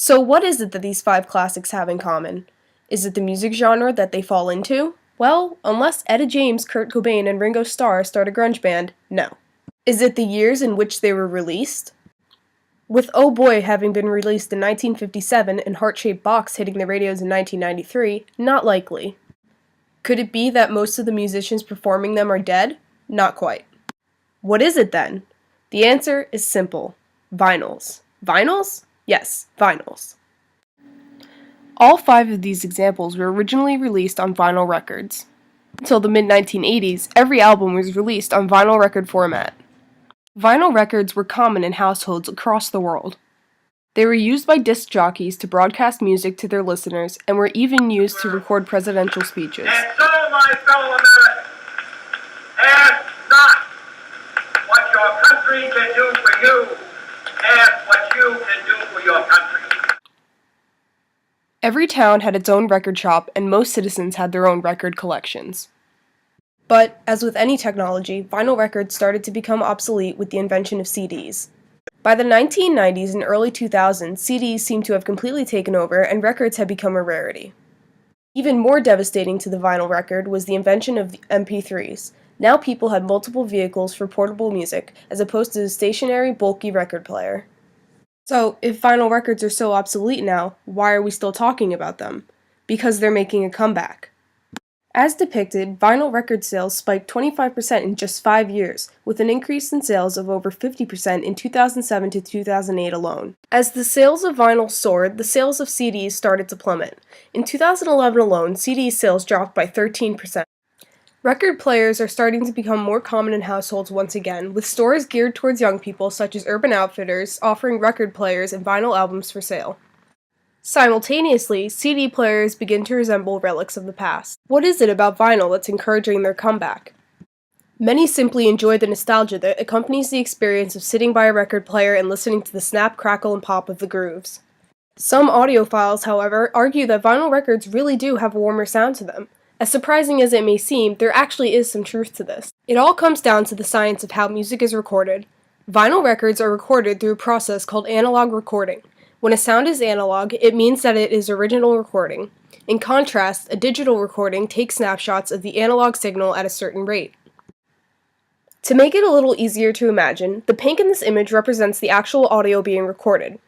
So what is it that these five classics have in common? Is it the music genre that they fall into? Well, unless Etta James, Kurt Cobain, and Ringo Starr start a grunge band, no. Is it the years in which they were released? With Oh Boy having been released in 1957 and Heart-Shaped Box hitting the radios in 1993, not likely. Could it be that most of the musicians performing them are dead? Not quite. What is it then? The answer is simple. Vinyls. Vinyls? Yes, vinyls. All five of these examples were originally released on vinyl records. Until the mid-1980s, every album was released on vinyl record format. Vinyl records were common in households across the world. They were used by disc jockeys to broadcast music to their listeners and were even used to record presidential speeches. And so, my fellow Americans, ask not what your country can do for you, ask what you can do for your country. Every town had its own record shop, and most citizens had their own record collections. But, as with any technology, vinyl records started to become obsolete with the invention of CDs. By the 1990s and early 2000s, CDs seemed to have completely taken over, and records had become a rarity. Even more devastating to the vinyl record was the invention of MP3s. Now people had multiple vehicles for portable music, as opposed to a stationary, bulky record player. So, if vinyl records are so obsolete now, why are we still talking about them? Because they're making a comeback. As depicted, vinyl record sales spiked 25% in just 5 years, with an increase in sales of over 50% in 2007 to 2008 alone. As the sales of vinyl soared, the sales of CDs started to plummet. In 2011 alone, CD sales dropped by 13%. Record players are starting to become more common in households once again, with stores geared towards young people such as Urban Outfitters offering record players and vinyl albums for sale. Simultaneously, CD players begin to resemble relics of the past. What is it about vinyl that's encouraging their comeback? Many simply enjoy the nostalgia that accompanies the experience of sitting by a record player and listening to the snap, crackle, and pop of the grooves. Some audiophiles, however, argue that vinyl records really do have a warmer sound to them. As surprising as it may seem, there actually is some truth to this. It all comes down to the science of how music is recorded. Vinyl records are recorded through a process called analog recording. When a sound is analog, it means that it is original recording. In contrast, a digital recording takes snapshots of the analog signal at a certain rate. To make it a little easier to imagine, the pink in this image represents the actual audio being recorded.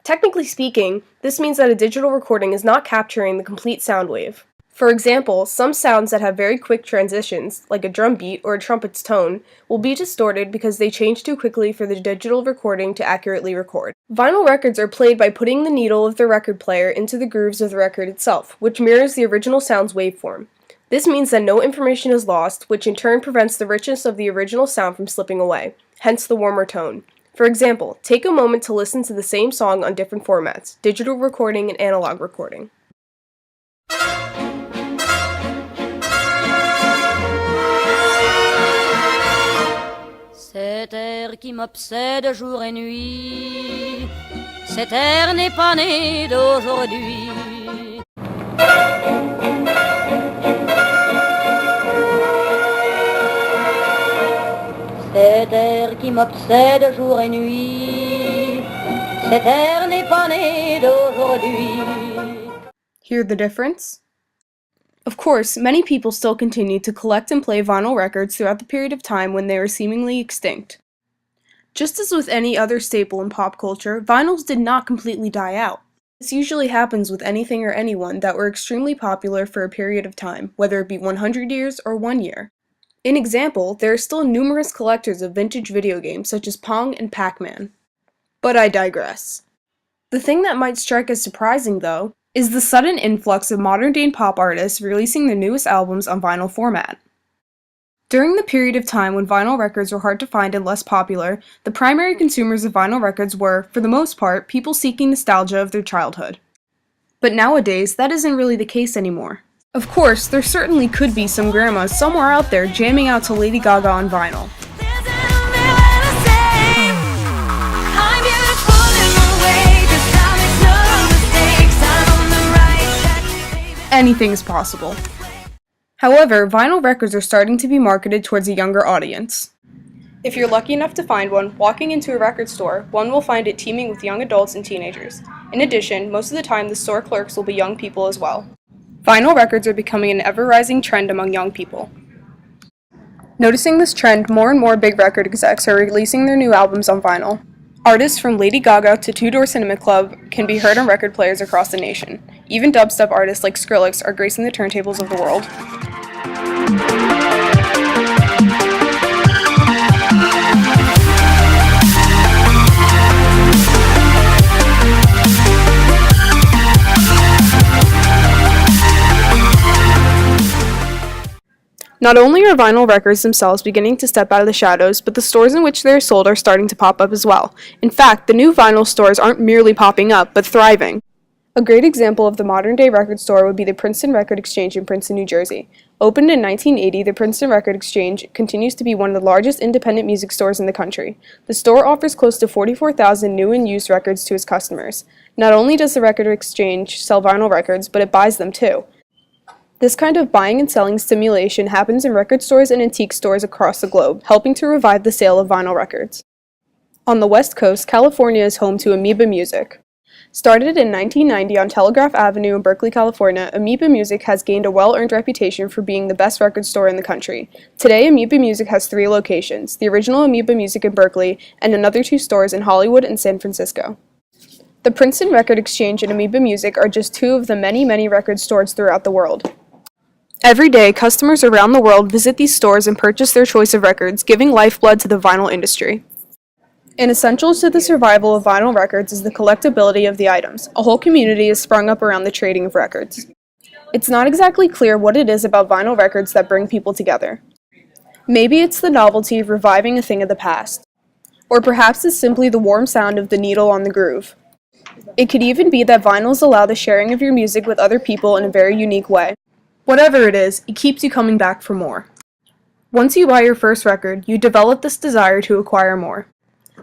Technically speaking, this means that a digital recording is not capturing the complete sound wave. For example, some sounds that have very quick transitions, like a drum beat or a trumpet's tone, will be distorted because they change too quickly for the digital recording to accurately record. Vinyl records are played by putting the needle of the record player into the grooves of the record itself, which mirrors the original sound's waveform. This means that no information is lost, which in turn prevents the richness of the original sound from slipping away, hence the warmer tone. For example, take a moment to listen to the same song on different formats, digital recording and analog recording. Cet air qui m'obsède jour et nuit, cet air n'est pas né d'aujourd'hui. Cet air qui m'obsède jour et nuit, cet air n'est pas né d'aujourd'hui. Hear the difference? Of course, many people still continue to collect and play vinyl records throughout the period of time when they were seemingly extinct. Just as with any other staple in pop culture, vinyls did not completely die out. This usually happens with anything or anyone that were extremely popular for a period of time, whether it be 100 years or 1 year. In example, there are still numerous collectors of vintage video games such as Pong and Pac-Man. But I digress. The thing that might strike as surprising, though, is the sudden influx of modern-day pop artists releasing their newest albums on vinyl format. During the period of time when vinyl records were hard to find and less popular, the primary consumers of vinyl records were, for the most part, people seeking nostalgia of their childhood. But nowadays, that isn't really the case anymore. Of course, there certainly could be some grandmas somewhere out there jamming out to Lady Gaga on vinyl. Anything is possible. However, vinyl records are starting to be marketed towards a younger audience. If you're lucky enough to find one, walking into a record store, one will find it teeming with young adults and teenagers. In addition, most of the time the store clerks will be young people as well. Vinyl records are becoming an ever-rising trend among young people. Noticing this trend, more and more big record execs are releasing their new albums on vinyl. Artists from Lady Gaga to Two Door Cinema Club can be heard on record players across the nation. Even dubstep artists like Skrillex are gracing the turntables of the world. Not only are vinyl records themselves beginning to step out of the shadows, but the stores in which they are sold are starting to pop up as well. In fact, the new vinyl stores aren't merely popping up, but thriving. A great example of the modern-day record store would be the Princeton Record Exchange in Princeton, New Jersey. Opened in 1980, the Princeton Record Exchange continues to be one of the largest independent music stores in the country. The store offers close to 44,000 new and used records to its customers. Not only does the Record Exchange sell vinyl records, but it buys them too. This kind of buying and selling stimulation happens in record stores and antique stores across the globe, helping to revive the sale of vinyl records. On the West Coast, California is home to Amoeba Music. Started in 1990 on Telegraph Avenue in Berkeley, California, Amoeba Music has gained a well-earned reputation for being the best record store in the country. Today, Amoeba Music has 3 locations, the original Amoeba Music in Berkeley and another 2 stores in Hollywood and San Francisco. The Princeton Record Exchange and Amoeba Music are just 2 of the many record stores throughout the world. Every day, customers around the world visit these stores and purchase their choice of records, giving lifeblood to the vinyl industry. An essential to the survival of vinyl records is the collectability of the items. A whole community has sprung up around the trading of records. It's not exactly clear what it is about vinyl records that bring people together. Maybe it's the novelty of reviving a thing of the past. Or perhaps it's simply the warm sound of the needle on the groove. It could even be that vinyls allow the sharing of your music with other people in a very unique way. Whatever it is, it keeps you coming back for more. Once you buy your first record, you develop this desire to acquire more.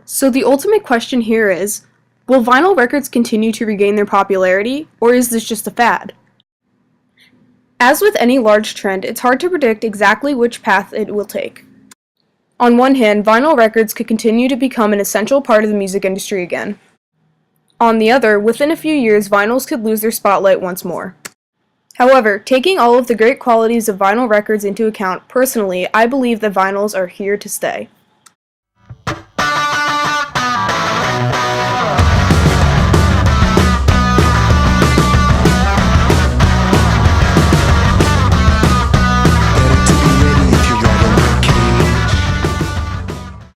So the ultimate question here is, will vinyl records continue to regain their popularity, or is this just a fad? As with any large trend, it's hard to predict exactly which path it will take. On one hand, vinyl records could continue to become an essential part of the music industry again. On the other, within a few years, vinyls could lose their spotlight once more. However, taking all of the great qualities of vinyl records into account, personally, I believe that vinyls are here to stay.